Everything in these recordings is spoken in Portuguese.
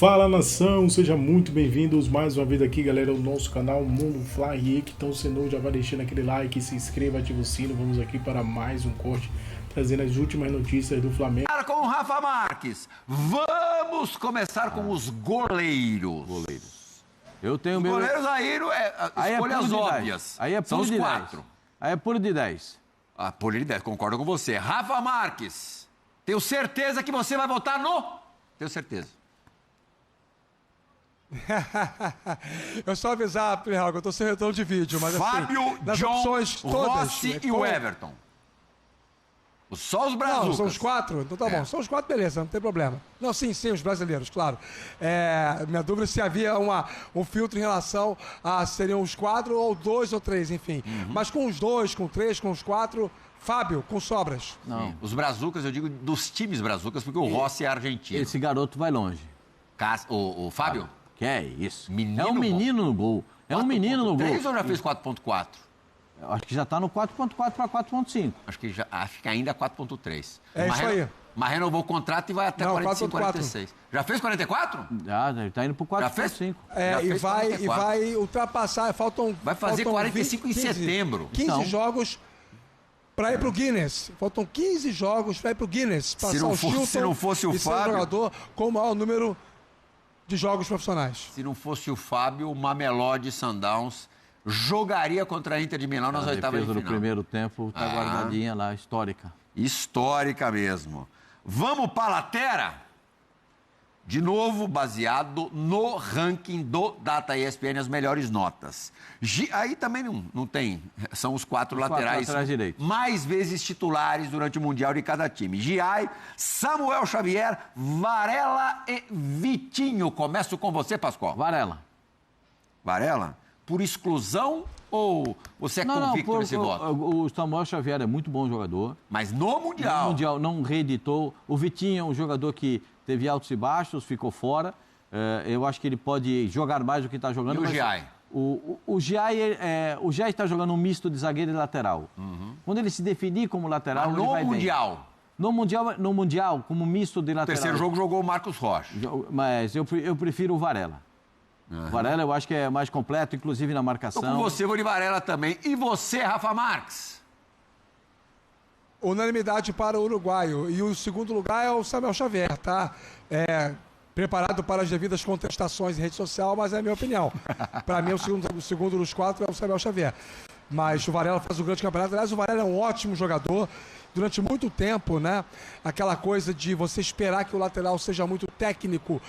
Fala nação, sejam muito bem-vindos mais uma vez aqui, galera, ao nosso canal Mundo Fly. Então, se não, já vai deixando aquele like, se inscreva, ativa o sino. Vamos aqui para mais um corte, trazendo as últimas notícias do Flamengo. Com o Rafa Marques, vamos começar com os goleiros. Eu tenho os meu... goleiros aí, escolhas óbvias. Aí é pulo São de os 10. quatro. Aí é pulo de 10. Ah, pulo de 10, concordo com você. Rafa Marques, tenho certeza que você vai votar no... Tenho certeza. Eu só avisar, Plihal, que eu tô sem retorno de vídeo, mas Fábio, assim, nas John, opções todas... Rossi e o Everton. Só os brazucas. Não, são os quatro? Então tá bom. São os quatro, beleza, não tem problema. Não, sim, os brasileiros, claro. Minha dúvida é se havia um filtro em relação a seriam os quatro ou dois ou três, enfim. Mas com os dois, com três, com os quatro, Fábio, com sobras. Não. Os brazucas, eu digo dos times brazucas, porque o Rossi é argentino. Esse garoto vai longe. O Fábio? Que é isso? Menino é um menino no gol. É um menino no gol. 3 ou já fez 4.4? Acho que já está no 4.4 para 4.5. Acho que ainda 4.3. É isso aí. Mas renovou o contrato e vai até 45, 46. Já fez 44? Já, está indo para 4.5. E vai ultrapassar, vai fazer 45 em 15, setembro. 15 então, jogos para ir pro Guinness. Faltam 15 jogos para ir pro Guinness. Passar se não fosse o Fábio, jogador com o maior número de jogos profissionais. Se não fosse o Fábio, o Mamelodi Sundowns jogaria contra a Inter de Milão nas oitavas de final. No primeiro tempo está guardadinha lá, histórica. Histórica mesmo. Vamos para a lateral? De novo, baseado no ranking do Data ESPN, as melhores notas. Aí também não tem, são os quatro laterais direitos. Mais vezes titulares durante o Mundial de cada time. Giai, Samuel Xavier, Varela e Vitinho. Começo com você, Pascoal. Varela? Por exclusão ou você é convicto nesse voto? O Samuel Xavier é muito bom jogador. Mas no Mundial? No Mundial não reeditou. O Vitinho é um jogador que teve altos e baixos, ficou fora. Eu acho que ele pode jogar mais do que está jogando. E o Giai? O Giai está jogando um misto de zagueiro e lateral. Quando ele se definir como lateral, ele vai Mundial? Bem. No Mundial, como misto de lateral. No terceiro jogo jogou o Marcos Rocha. Mas eu prefiro o Varela. Varela eu acho que é mais completo, inclusive na marcação. Estou com você, vou de Varela também. E você, Rafa Marques? Unanimidade para o uruguaio. E o segundo lugar é o Samuel Xavier, tá? Preparado para as devidas contestações em rede social, mas é a minha opinião. Para mim, o segundo dos quatro é o Samuel Xavier. Mas o Varela faz um grande campeonato. Aliás, o Varela é um ótimo jogador. Durante muito tempo, né? Aquela coisa de você esperar que o lateral seja muito técnico.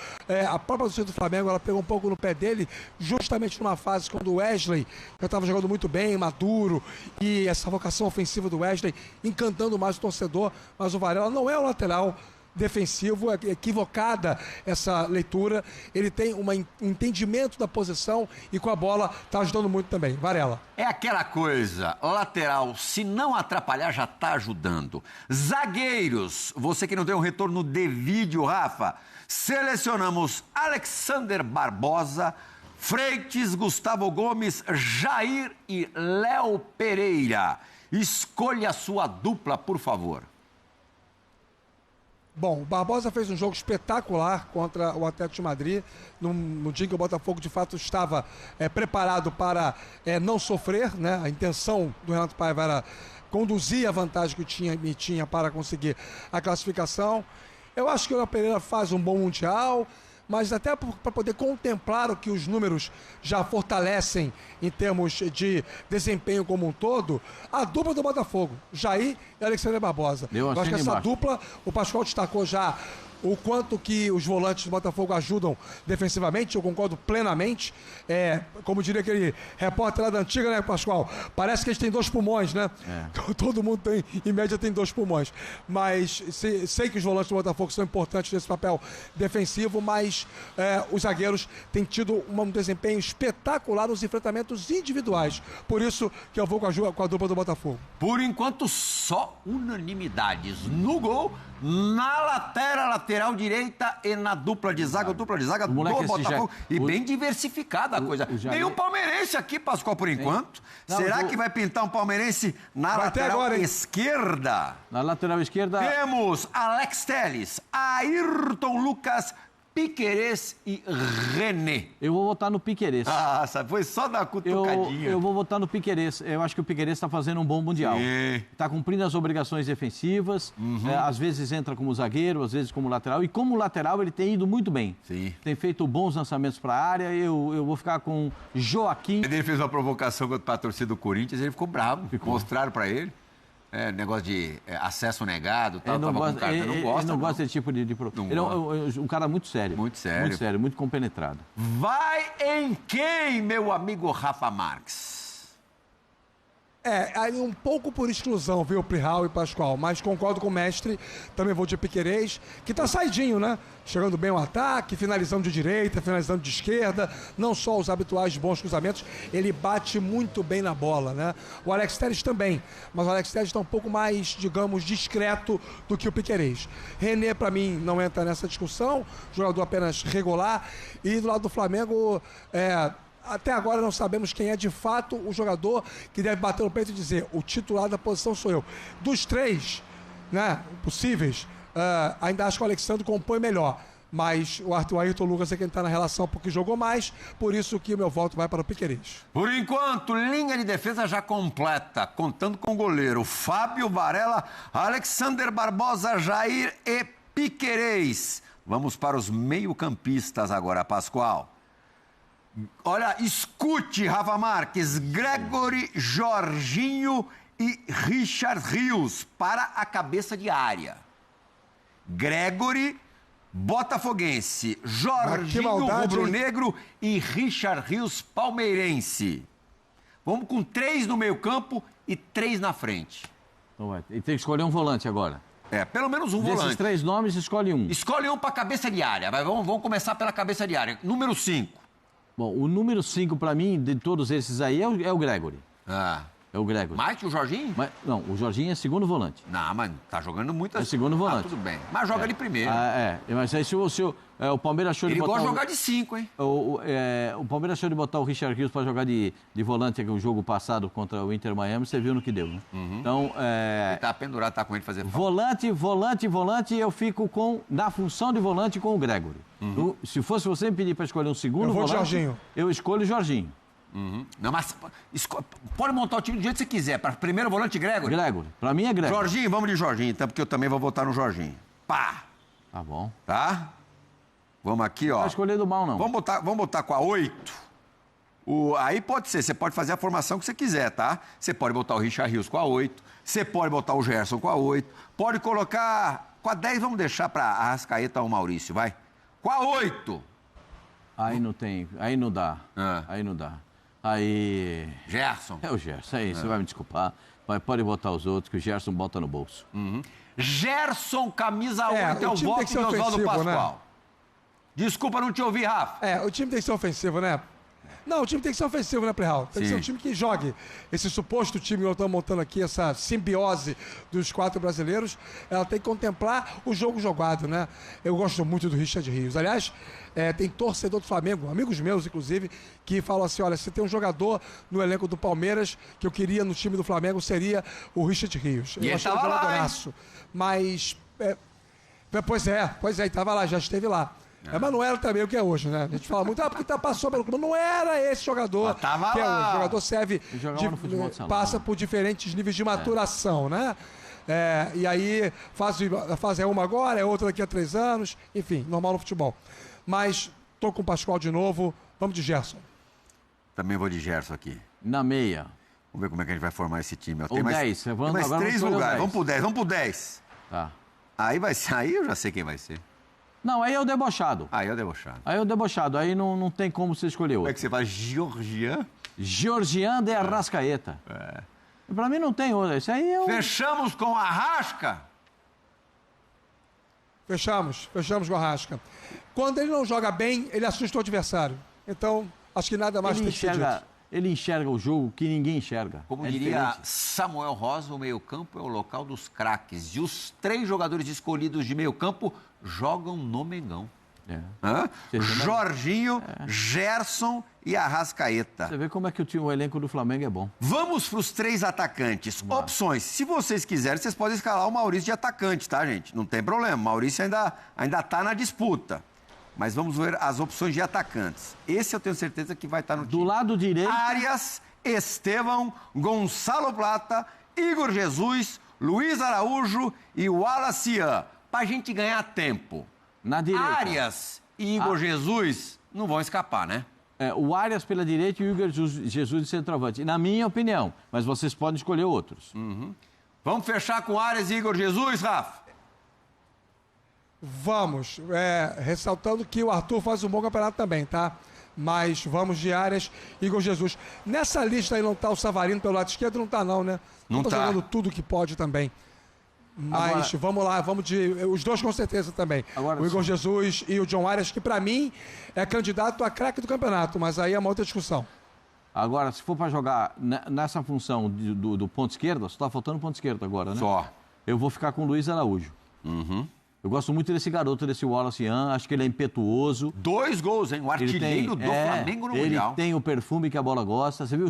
A própria torcida do Flamengo, ela pegou um pouco no pé dele, justamente numa fase quando o Wesley já estava jogando muito bem, maduro, e essa vocação ofensiva do Wesley encantando mais o torcedor. Mas o Varela não é o lateral defensivo, é equivocada essa leitura. Ele tem um entendimento da posição e com a bola está ajudando muito também. Varela. É aquela coisa, lateral, se não atrapalhar, já está ajudando. Zagueiros, você que não tem um retorno de vídeo, Rafa, selecionamos Alexander Barbosa, Freitas, Gustavo Gomes, Jair e Léo Pereira. Escolha a sua dupla, por favor. Bom, o Barbosa fez um jogo espetacular contra o Atlético de Madrid, no dia que o Botafogo de fato estava preparado para não sofrer, né? A intenção do Renato Paiva era conduzir a vantagem que tinha para conseguir a classificação. Eu acho que o Léo Pereira faz um bom Mundial, mas até para poder contemplar o que os números já fortalecem em termos de desempenho como um todo, a dupla do Botafogo, Jair e Alexander Barbosa. Eu acho que essa dupla, o Pascoal destacou já o quanto que os volantes do Botafogo ajudam defensivamente, eu concordo plenamente. Como diria aquele repórter lá da antiga, né, Pascoal? Parece que eles têm dois pulmões, né? Todo mundo tem, em média, tem dois pulmões. Mas sei que os volantes do Botafogo são importantes nesse papel defensivo, mas os zagueiros têm tido um desempenho espetacular nos enfrentamentos individuais. Por isso que eu vou com a dupla do Botafogo. Por enquanto, só unanimidades no gol, na lateral direita e na dupla de zaga do Botafogo. E bem diversificada a coisa. Tem um palmeirense aqui, Pascoal, por enquanto. Será que vai pintar um palmeirense na lateral esquerda? Na lateral esquerda... Temos Alex Telles, Ayrton Lucas, Piquerez e René. Eu vou votar no Piquerez. Ah, foi só dar cutucadinha. Eu vou votar no Piquerez. Eu acho que o Piquerez está fazendo um bom Mundial. Está cumprindo as obrigações defensivas. Às vezes entra como zagueiro, às vezes como lateral. E como lateral ele tem ido muito bem. Sim. Tem feito bons lançamentos para a área. Eu vou ficar com Joaquim. Ele fez uma provocação contra a torcida do Corinthians e ele ficou bravo. Mostraram para ele. Negócio de acesso negado, tal. Ele não gosta desse tipo de ele é um cara muito sério. Muito sério. Muito sério, muito compenetrado. Vai em quem, meu amigo Rafa Marques? Aí um pouco por exclusão, viu, Plihal e Pascoal, mas concordo com o mestre, também vou de Piquerez, que tá saidinho, né? Chegando bem ao ataque, finalizando de direita, finalizando de esquerda, não só os habituais bons cruzamentos, ele bate muito bem na bola, né? O Alex Telles também, mas o Alex Telles está um pouco mais, digamos, discreto do que o Piquerez. René, para mim, não entra nessa discussão, jogador apenas regular, e do lado do Flamengo, até agora não sabemos quem é de fato o jogador que deve bater no peito e dizer o titular da posição sou eu. Dos três, né, possíveis, ainda acho que o Alexandre compõe melhor. Mas o Ayrton Lucas é quem está na relação porque jogou mais, por isso que o meu voto vai para o Piquerez. Por enquanto, linha de defesa já completa, contando com o goleiro Fábio Varela, Alexander Barbosa, Jair e Piquerez. Vamos para os meio-campistas agora, Pascoal. Olha, escute, Rafa Marques, Gregory, Jorginho e Richard Rios para a cabeça de área. Gregory, botafoguense, Jorginho, rubro-negro e Richard Rios, palmeirense. Vamos com 3 no meio campo e 3 na frente. Então e tem que escolher um volante agora. Pelo menos um volante. Desses 3 nomes, escolhe um. Escolhe um para a cabeça de área. Vamos começar pela cabeça de área. Número 5. Bom, o número 5 para mim, de todos esses aí, é o Gregory. É o Gregory. Mais que o Jorginho? Não, o Jorginho é segundo volante. Não, mas tá jogando muito assim. É segundo volante. Tudo bem. Mas joga ali primeiro. Mas aí se o Palmeiras achou de botar... Ele gosta de jogar de 5, hein? O Palmeiras achou de botar o Richard Rios para jogar de volante aqui, o jogo passado contra o Inter Miami, você viu no que deu, né? Então, ele tá pendurado, tá com ele fazer falta. Volante, eu fico na função de volante com o Gregory. Se fosse você me pedir para escolher um segundo volante... Jorginho. Eu escolho o Jorginho. Não, mas pode montar o time do jeito que você quiser. Para primeiro volante, Gregory? Gregory. Para mim é Gregory. Jorginho, vamos de Jorginho, então, porque eu também vou votar no Jorginho. Pá! Tá bom. Tá? Vamos aqui, ó. Não vai escolher do mal, não. Vamos botar com a 8. Aí pode ser, você pode fazer a formação que você quiser, tá? Você pode botar o Richard Rios com a 8. Você pode botar o Gerson com a 8. Pode colocar... Com a 10, vamos deixar para Arrascaeta ou Maurício, vai? Com a 8. Aí não tem... Aí não dá. Aí não dá. Aí... Gerson. É o Gerson, aí você vai me desculpar. Pode botar os outros, que o Gerson bota no bolso. Gerson, camisa 8, é o voto de Oswaldo Pascoal. Né? Desculpa não te ouvir, Rafa. O time tem que ser ofensivo, né? Não, o time tem que ser ofensivo, né, Plihal? Tem que ser um time que jogue. Esse suposto time que nós estamos montando aqui, essa simbiose dos 4 brasileiros, ela tem que contemplar o jogo jogado, né? Eu gosto muito do Richard Rios. Aliás, tem torcedor do Flamengo, amigos meus, inclusive, que falam assim, olha, se tem um jogador no elenco do Palmeiras que eu queria no time do Flamengo, seria o Richard Rios. E ele estava lá, mas... Pois é, ele estava lá, já esteve lá. Mas não era também o que é hoje, né? A gente fala muito, porque passou pelo clube. Não era esse jogador que é hoje. O jogador serve, passa por diferentes níveis de maturação, né? E aí, fase é uma agora, é outra daqui a 3 anos. Enfim, normal no futebol. Mas, tô com o Pascoal de novo. Vamos de Gerson. Também vou de Gerson aqui. Na meia. Vamos ver como é que a gente vai formar esse time. Tem mais 10. Tem mais 3 lugares. Vamos pro 10. Tá. Aí eu já sei quem vai ser. Não, aí é o debochado. Aí é o debochado. Aí não tem como você escolher outro. Como é que você fala? Georgian? Georgian de Arrascaeta. Pra mim não tem outro. Esse aí é o... Fechamos com a Arrasca? Fechamos com a Arrasca. Quando ele não joga bem, ele assusta o adversário. Então, acho que nada mais tem que ser dito. Ele enxerga o jogo que ninguém enxerga. Como diria Samuel Rosa, o meio-campo é o local dos craques. E os 3 jogadores escolhidos de meio-campo jogam no Mengão. Jorginho, Gerson e Arrascaeta. Você vê como é que o elenco do Flamengo é bom. Vamos para os 3 atacantes. Opções. Se vocês quiserem, vocês podem escalar o Maurício de atacante, tá, gente? Não tem problema. O Maurício ainda tá na disputa. Mas vamos ver as opções de atacantes. Esse eu tenho certeza que vai estar no time. Do lado direito... Arias, Estevão, Gonçalo Plata, Igor Jesus, Luiz Araújo e Wallace Ian. Pra gente ganhar tempo. Na direita. Arias e Igor Jesus não vão escapar, né? O Arias pela direita e o Igor Jesus de centroavante. Na minha opinião. Mas vocês podem escolher outros. Vamos fechar com Arias e Igor Jesus, Rafa? Vamos. Ressaltando que o Arthur faz um bom campeonato também, tá? Mas vamos de Arias e Igor Jesus. Nessa lista aí não tá o Savarino pelo lado esquerdo? Não tá não, né? Não tá. Jogando tudo que pode também. Mas Agora, vamos lá, vamos de... Os dois com certeza também. Agora, o Igor Jesus e o John Arias, que pra mim é candidato a craque do campeonato, mas aí é uma outra discussão. Agora, se for para jogar nessa função do ponto esquerdo, só tá faltando ponto esquerdo agora, né? Só. Eu vou ficar com o Luiz Araújo. Eu gosto muito desse garoto, desse Wallace Ian. Acho que ele é impetuoso. 2 gols, hein? O artilheiro do Flamengo no Mundial. Ele tem o perfume que a bola gosta. Você viu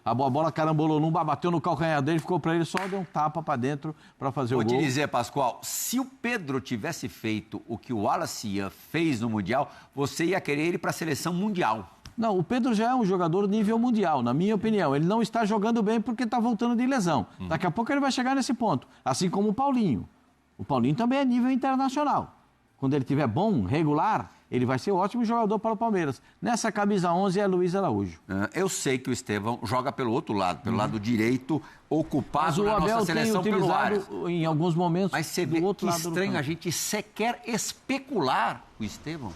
a bola carambolou num, bateu no calcanhar dele, ficou para ele, só deu um tapa para dentro para fazer o gol. Vou te dizer, Pascoal, se o Pedro tivesse feito o que o Wallace Ian fez no Mundial, você ia querer ele para a seleção mundial. Não, o Pedro já é um jogador nível mundial, na minha opinião. Ele não está jogando bem porque está voltando de lesão. Daqui a pouco ele vai chegar nesse ponto. Assim como o Paulinho. O Paulinho também é nível internacional. Quando ele estiver bom, regular, ele vai ser um ótimo jogador para o Palmeiras. Nessa camisa 11 é Luiz Araújo. Eu sei que o Estevão joga pelo outro lado, pelo lado direito, ocupado na nossa seleção pelo Arias. Em alguns momentos. Mas você vê que estranho a gente sequer especular o Estevão.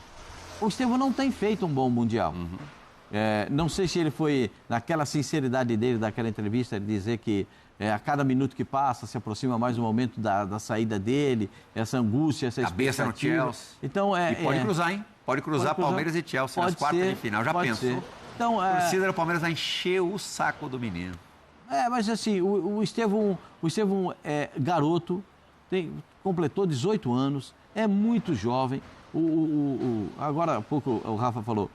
O Estevão não tem feito um bom Mundial. Não sei se ele foi, naquela sinceridade dele, daquela entrevista, ele dizer que a cada minuto que passa se aproxima mais o momento da saída dele, essa angústia, essa cabeça no Chelsea. Então, e pode cruzar, hein? Pode cruzar Palmeiras e Chelsea nas quartas de final. Já pensou? Então, a torcida do Palmeiras vai encher o saco do menino. Mas assim, o Estevão é garoto, completou 18 anos, é muito jovem. Agora há pouco o Rafa falou,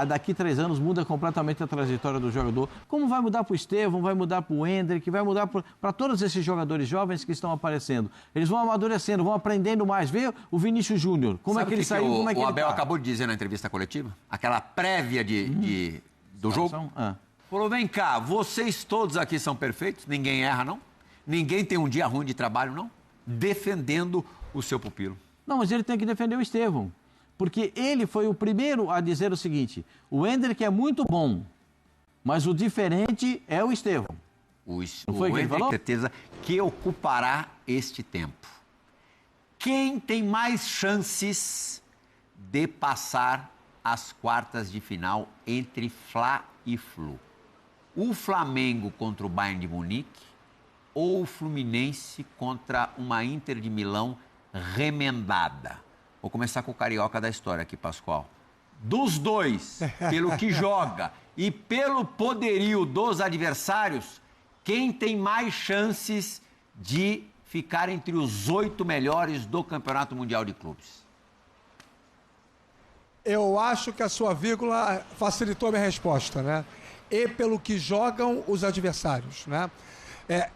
daqui 3 anos muda completamente a trajetória do jogador. Como vai mudar para o Estevão, vai mudar para o Endrick, vai mudar para todos esses jogadores jovens que estão aparecendo. Eles vão amadurecendo, vão aprendendo mais. Vê o Vinícius Júnior, como é que ele saiu, como é que ele tá. O Abel acabou de dizer na entrevista coletiva, aquela prévia do jogo. Falou, vem cá, vocês todos aqui são perfeitos, ninguém erra, não? Ninguém tem um dia ruim de trabalho, não? Defendendo o seu pupilo. Não, mas ele tem que defender o Estevão. Porque ele foi o primeiro a dizer o seguinte, o Endrick é muito bom, mas o diferente é o Estevão. O Endrick tem certeza que ocupará este tempo. Quem tem mais chances de passar as quartas de final entre Fla e Flu? O Flamengo contra o Bayern de Munique ou o Fluminense contra uma Inter de Milão remendada? Vou começar com o carioca da história aqui, Pascoal. Dos dois, pelo que joga e pelo poderio dos adversários, quem tem mais chances de ficar entre os 8 melhores do Campeonato Mundial de Clubes? Eu acho que a sua vírgula facilitou a minha resposta, né? E pelo que jogam os adversários, né?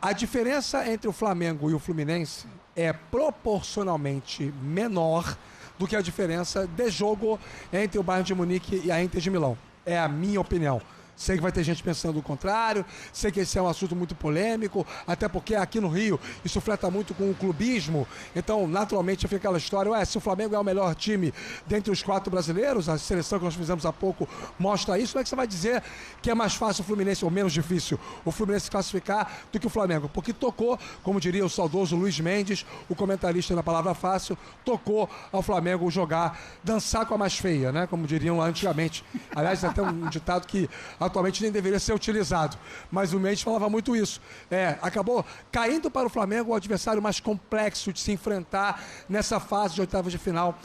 A diferença entre o Flamengo e o Fluminense é proporcionalmente menor do que a diferença de jogo entre o Bayern de Munique e a Inter de Milão. É a minha opinião. Sei que vai ter gente pensando o contrário, sei que esse é um assunto muito polêmico, até porque aqui no Rio isso fleta muito com o clubismo, então naturalmente fica aquela história, se o Flamengo é o melhor time dentre os 4 brasileiros, a seleção que nós fizemos há pouco mostra isso, não é que você vai dizer que é mais fácil o Fluminense, ou menos difícil, o Fluminense classificar do que o Flamengo, porque tocou, como diria o saudoso Luiz Mendes, o comentarista na Palavra Fácil, tocou ao Flamengo jogar, dançar com a mais feia, né, como diriam lá antigamente. Aliás, até um ditado que atualmente nem deveria ser utilizado, mas o Mendes falava muito isso. Acabou caindo para o Flamengo o adversário mais complexo de se enfrentar nessa fase de oitavas de final,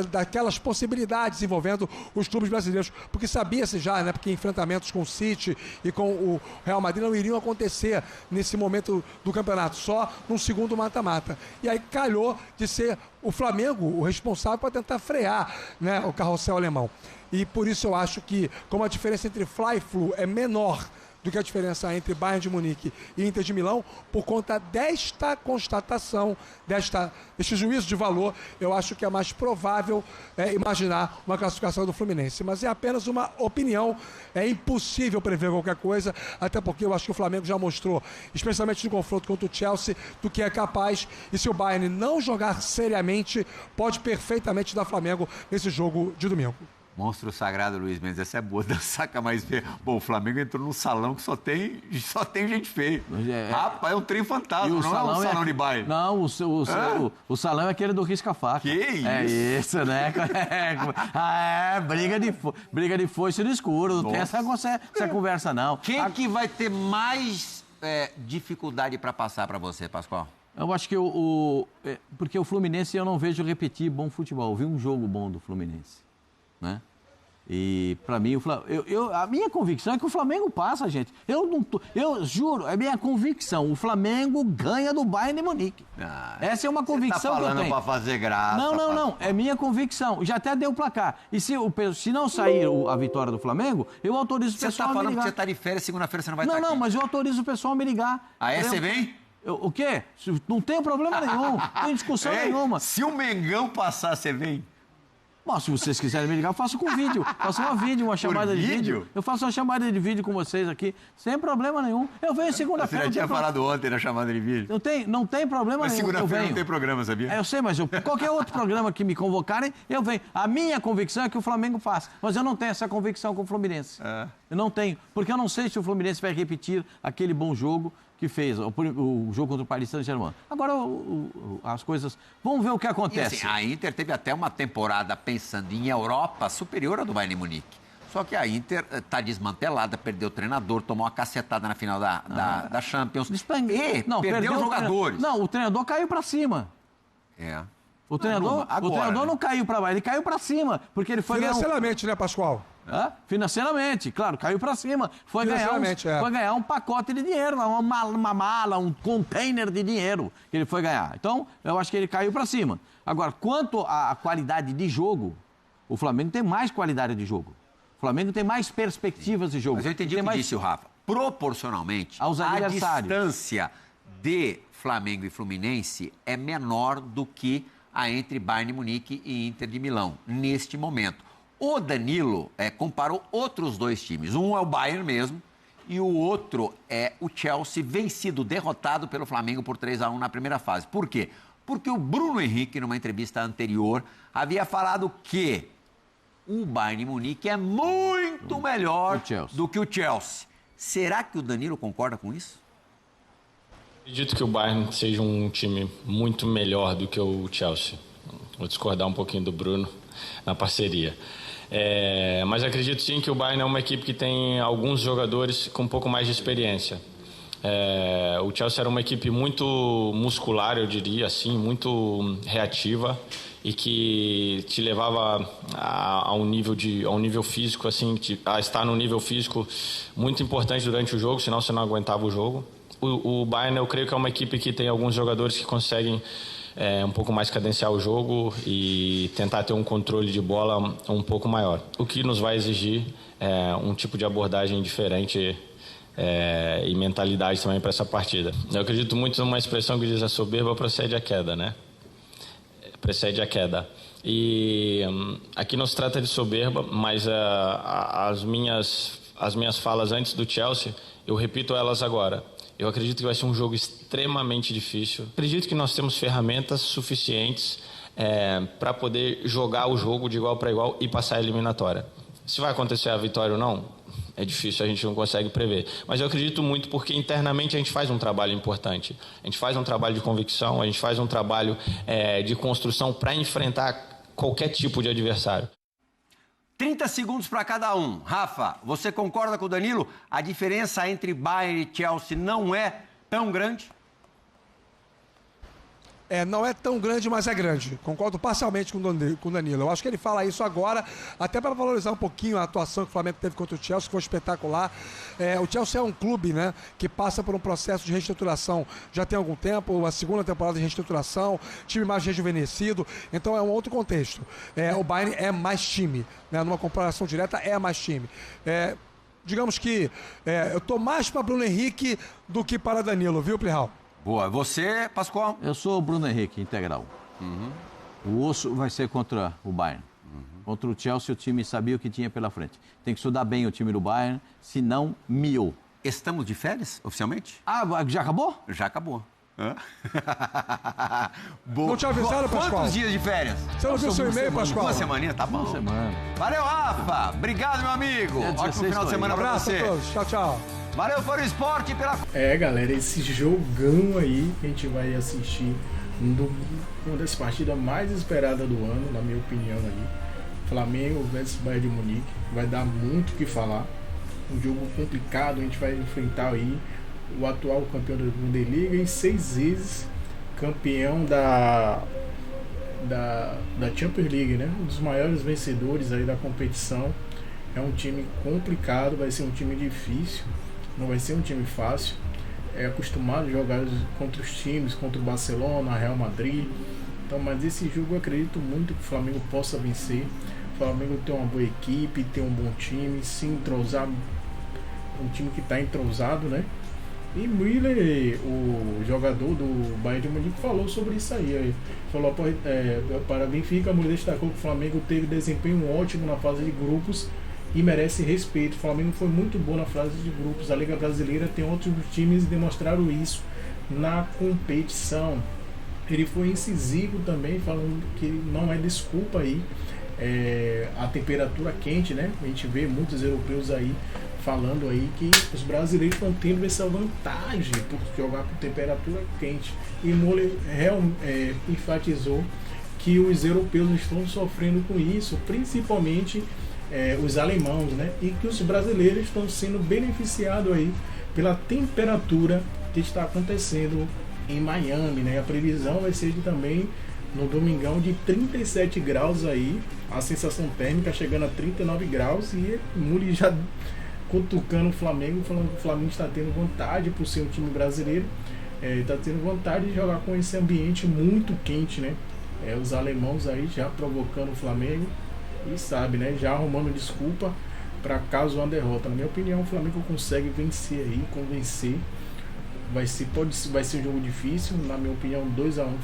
daquelas possibilidades envolvendo os clubes brasileiros, porque sabia-se já, né, porque enfrentamentos com o City e com o Real Madrid não iriam acontecer nesse momento do campeonato, só num segundo mata-mata. E aí calhou de ser o Flamengo o responsável para tentar frear, né, o carrossel alemão. E por isso eu acho que, como a diferença entre Fla e Flu é menor do que a diferença entre Bayern de Munique e Inter de Milão, por conta desta constatação, deste juízo de valor. Eu acho que é mais provável imaginar uma classificação do Fluminense, mas é apenas uma opinião. É impossível prever qualquer coisa, até porque eu acho que o Flamengo já mostrou, especialmente no confronto contra o Chelsea, do que é capaz, e se o Bayern não jogar seriamente, pode perfeitamente dar Flamengo nesse jogo de domingo. Monstro sagrado, Luiz Mendes, essa é boa, saca mais feia. Bom, o Flamengo entrou num salão que só tem gente feia. Rapaz, é um trem fantasma, não é um salão de baile. Não, o salão é aquele do risca-faca. Que isso? É isso, né? Briga de foice no escuro, não tem essa conversa, não. Quem que vai ter mais dificuldade para passar para você, Pascoal? Eu acho que porque o Fluminense eu não vejo repetir bom futebol. Eu vi um jogo bom do Fluminense. Né? E para mim, a minha convicção é que o Flamengo passa, gente. Eu juro, é minha convicção. O Flamengo ganha do Bayern de Munique. Essa é uma convicção que eu tenho. Você tá falando para fazer graça. Não. É minha convicção. Já até deu o placar. E se não sair a vitória do Flamengo, eu autorizo o pessoal a me ligar. Você tá falando que você tá de férias, segunda-feira você não vai estar aqui. Não, mas eu autorizo o pessoal a me ligar. Aí você vem? O quê? Não tem problema nenhum. Não tem discussão nenhuma. Se o Mengão passar, você vem? Bom, se vocês quiserem me ligar, eu faço com vídeo. Faço uma chamada de vídeo. Eu faço uma chamada de vídeo com vocês aqui, sem problema nenhum. Eu venho segunda-feira. Você já tinha falado ontem na chamada de vídeo. Não tem problema nenhum. Mas segunda-feira não tem programa, sabia? Eu sei, mas qualquer outro programa que me convocarem, eu venho. A minha convicção é que o Flamengo passa. Mas eu não tenho essa convicção com o Fluminense. Eu não tenho. Porque eu não sei se o Fluminense vai repetir aquele bom jogo que fez, o jogo contra o Paris Saint-Germain. Agora, as coisas... Vamos ver o que acontece. E assim, a Inter teve até uma temporada pensando em Europa superior à do Bayern de Munique. Só que a Inter está desmantelada, perdeu o treinador, tomou uma cacetada na final da Champions. Perdeu jogadores. O treinador caiu para cima. O treinador não caiu para baixo, ele caiu para cima. Porque ele foi financeiramente, né, Pascoal? Financeiramente, claro, caiu para cima. Foi ganhar um pacote de dinheiro, uma mala, um container de dinheiro que ele foi ganhar. Então, eu acho que ele caiu para cima. Agora, quanto à qualidade de jogo, o Flamengo tem mais qualidade de jogo. O Flamengo tem mais perspectivas de jogo. Mas eu entendi o que disse o Rafa. Proporcionalmente, aos adversários, a distância de Flamengo e Fluminense é menor do que a entre Bayern de Munique e Inter de Milão, neste momento. O Danilo comparou outros dois times. Um é o Bayern mesmo e o outro é o Chelsea, derrotado pelo Flamengo por 3-1 na primeira fase. Por quê? Porque o Bruno Henrique, numa entrevista anterior, havia falado que o Bayern de Munique é muito melhor do que o Chelsea. Será que o Danilo concorda com isso? Acredito que o Bayern seja um time muito melhor do que o Chelsea. Vou discordar um pouquinho do Bruno na parceria. Mas acredito sim que o Bayern é uma equipe que tem alguns jogadores com um pouco mais de experiência. O Chelsea era uma equipe muito muscular, eu diria assim, muito reativa e que te levava a um nível físico, assim, a estar num nível físico muito importante durante o jogo, senão você não aguentava o jogo. O Bayern, eu creio que é uma equipe que tem alguns jogadores que conseguem um pouco mais cadenciar o jogo e tentar ter um controle de bola um pouco maior. O que nos vai exigir um tipo de abordagem diferente e mentalidade também para essa partida. Eu acredito muito numa expressão que diz: a soberba precede a queda, né? Precede a queda. E aqui não se trata de soberba, mas as minhas falas antes do Chelsea, eu repito elas agora. Eu acredito que vai ser um jogo extremamente difícil. Acredito que nós temos ferramentas suficientes para poder jogar o jogo de igual para igual e passar a eliminatória. Se vai acontecer a vitória ou não, é difícil, a gente não consegue prever. Mas eu acredito muito porque internamente a gente faz um trabalho importante. A gente faz um trabalho de convicção, a gente faz um trabalho de construção para enfrentar qualquer tipo de adversário. 30 segundos para cada um. Rafa, você concorda com o Danilo? A diferença entre Bayern e Chelsea não é tão grande? Não é tão grande, mas é grande. Concordo parcialmente com o Danilo. Eu acho que ele fala isso agora, até para valorizar um pouquinho a atuação que o Flamengo teve contra o Chelsea, que foi espetacular. O Chelsea é um clube, né, que passa por um processo de reestruturação já tem algum tempo, a segunda temporada de reestruturação, time mais rejuvenescido, então é um outro contexto. O Bayern é mais time, né, numa comparação direta é mais time. digamos que eu tô mais para Bruno Henrique do que para Danilo, viu, Plihal? Boa. Você, Pascoal? Eu sou o Bruno Henrique, integral. O osso vai ser contra o Bayern. Contra o Chelsea, o time sabia o que tinha pela frente. Tem que estudar bem o time do Bayern, senão miou. Estamos de férias, oficialmente? Ah, já acabou? Já acabou. Não te avisaram, Pascoal? Quantos dias de férias? Você não viu seu e-mail, Pascoal? 2 semaninhas, tá bom. 1 semana. Valeu, Rafa. Obrigado, meu amigo. Dia Ótimo 16 final de tô semana aí. pra Abraço você. a todos. Tchau, tchau. Valeu, Foro Esporte, pela... Galera, esse jogão aí que a gente vai assistir, uma das partidas mais esperadas do ano, na minha opinião aí. Flamengo versus Bayern de Munique. Vai dar muito o que falar. Um jogo complicado, a gente vai enfrentar aí o atual campeão da Bundesliga e 6 vezes campeão da Champions League, né? Um dos maiores vencedores aí da competição. É um time complicado, vai ser um time difícil, não vai ser um time fácil. É acostumado a jogar contra os times, contra o Barcelona, Real Madrid. Então, mas esse jogo eu acredito muito que o Flamengo possa vencer. O Flamengo tem uma boa equipe, tem um bom time, se entrosar, um time que está entrosado, né? E Müller, o jogador do Bayern de Munique, falou sobre isso aí. Ele falou para Benfica, Müller destacou que o Flamengo teve desempenho ótimo na fase de grupos e merece respeito. O Flamengo foi muito bom na fase de grupos. A Liga Brasileira tem outros times que demonstraram isso na competição. Ele foi incisivo também, falando que não é desculpa aí a temperatura quente, né? A gente vê muitos europeus aí falando aí que os brasileiros estão tendo essa vantagem por jogar com temperatura quente. E Müller enfatizou que os europeus estão sofrendo com isso, principalmente os alemãos, né? E que os brasileiros estão sendo beneficiados aí pela temperatura que está acontecendo em Miami, né? A previsão vai ser também no domingão de 37 graus aí, a sensação térmica chegando a 39 graus e Müller já cutucando o Flamengo, falando que o Flamengo está tendo vontade por ser um time brasileiro, está tendo vontade de jogar com esse ambiente muito quente, né? Os alemãos aí já provocando o Flamengo e sabe, né? Já arrumando desculpa para caso uma derrota. Na minha opinião, o Flamengo consegue vencer aí, convencer. Vai ser um jogo difícil, na minha opinião, 2-1 Flamengo.